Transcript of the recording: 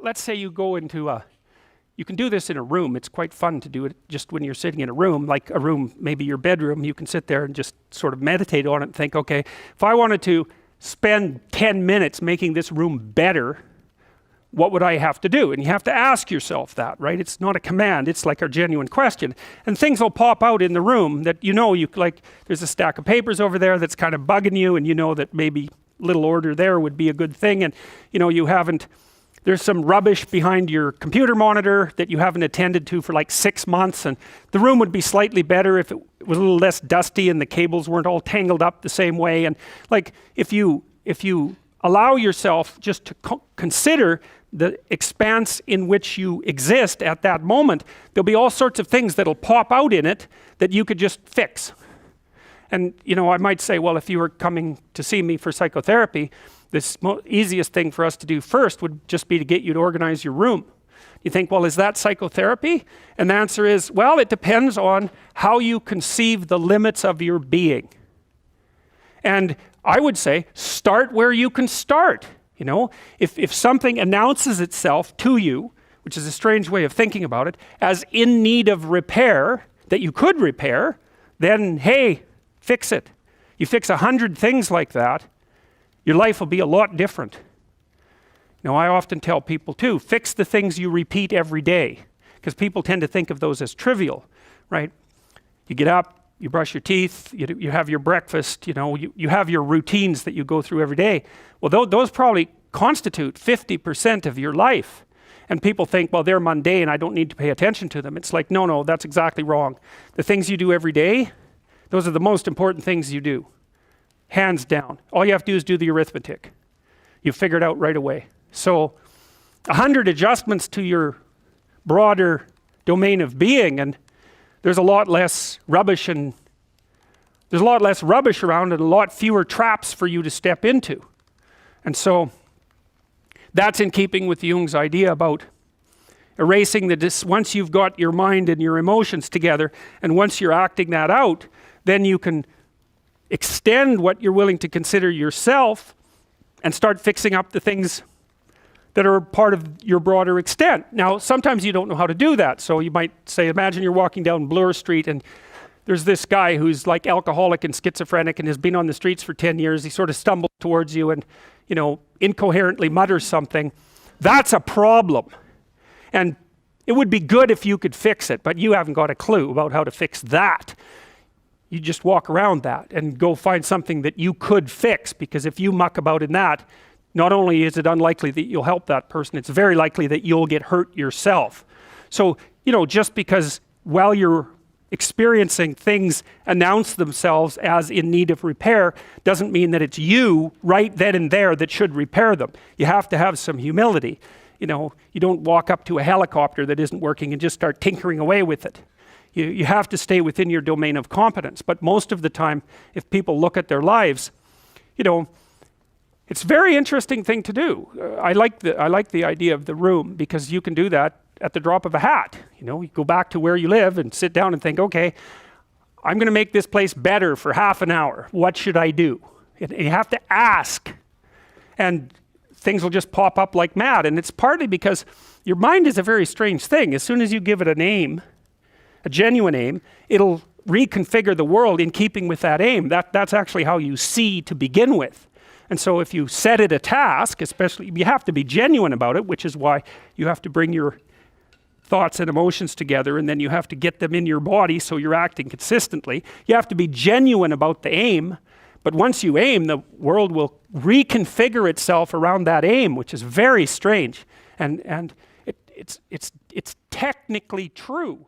let's say you go into you can do this in a room. It's quite fun to do it just when you're sitting in a room, like a room, maybe your bedroom. You can sit there and just sort of meditate on it and think, okay, if I wanted to spend 10 minutes making this room better, what would I have to do? And you have to ask yourself that, right? It's not a command, it's like a genuine question. And things will pop out in the room that you like, there's a stack of papers over there that's kind of bugging you, and you know that maybe little order there would be a good thing, and there's some rubbish behind your computer monitor that you haven't attended to for like 6 months, and the room would be slightly better if it was a little less dusty and the cables weren't all tangled up the same way. And like, if you allow yourself just to consider the expanse in which you exist at that moment, there'll be all sorts of things that'll pop out in it that you could just fix. And I might say, well, if you were coming to see me for psychotherapy, this easiest thing for us to do first would just be to get you to organize your room. You think, well, is that psychotherapy? And the answer is, well, it depends on how you conceive the limits of your being. And I would say, start where you can start. If something announces itself to you, which is a strange way of thinking about it, as in need of repair, that you could repair, then hey, fix it. You fix 100 things like that, your life will be a lot different. I often tell people too, fix the things you repeat every day, because people tend to think of those as trivial, right? You get up, you brush your teeth, you have your breakfast, you have your routines that you go through every day. Well, those probably constitute 50% of your life. And people think, well, they're mundane, I don't need to pay attention to them. It's like, no, that's exactly wrong. The things you do every day, those are the most important things you do. Hands down. All you have to do is do the arithmetic. You figure it out right away. So 100 adjustments to your broader domain of being, and there's a lot less rubbish around and a lot fewer traps for you to step into. And so that's in keeping with Jung's idea about erasing once you've got your mind and your emotions together, and once you're acting that out, then you can extend what you're willing to consider yourself and start fixing up the things that are part of your broader extent. Now, sometimes you don't know how to do that. So you might say, imagine you're walking down Bloor Street and there's this guy who's like alcoholic and schizophrenic and has been on the streets for 10 years. He sort of stumbles towards you and, incoherently mutters something. That's a problem. And it would be good if you could fix it, but you haven't got a clue about how to fix that. You just walk around that and go find something that you could fix, because if you muck about in that, not only is it unlikely that you'll help that person, it's very likely that you'll get hurt yourself. So, just because while you're experiencing things announce themselves as in need of repair, doesn't mean that it's you right then and there that should repair them. You have to have some humility. You don't walk up to a helicopter that isn't working and just start tinkering away with it. You have to stay within your domain of competence. But most of the time, if people look at their lives, it's a very interesting thing to do. I like the idea of the room, because you can do that at the drop of a hat. You go back to where you live and sit down and think, okay, I'm going to make this place better for half an hour. What should I do? And you have to ask. And things will just pop up like mad. And it's partly because your mind is a very strange thing. As soon as you give it a name, a genuine aim, it'll reconfigure the world in keeping with that aim. That's actually how you see to begin with. And so if you set it a task, especially, you have to be genuine about it, which is why you have to bring your thoughts and emotions together, and then you have to get them in your body so you're acting consistently. You have to be genuine about the aim, but once you aim, the world will reconfigure itself around that aim, which is very strange. And it's technically true.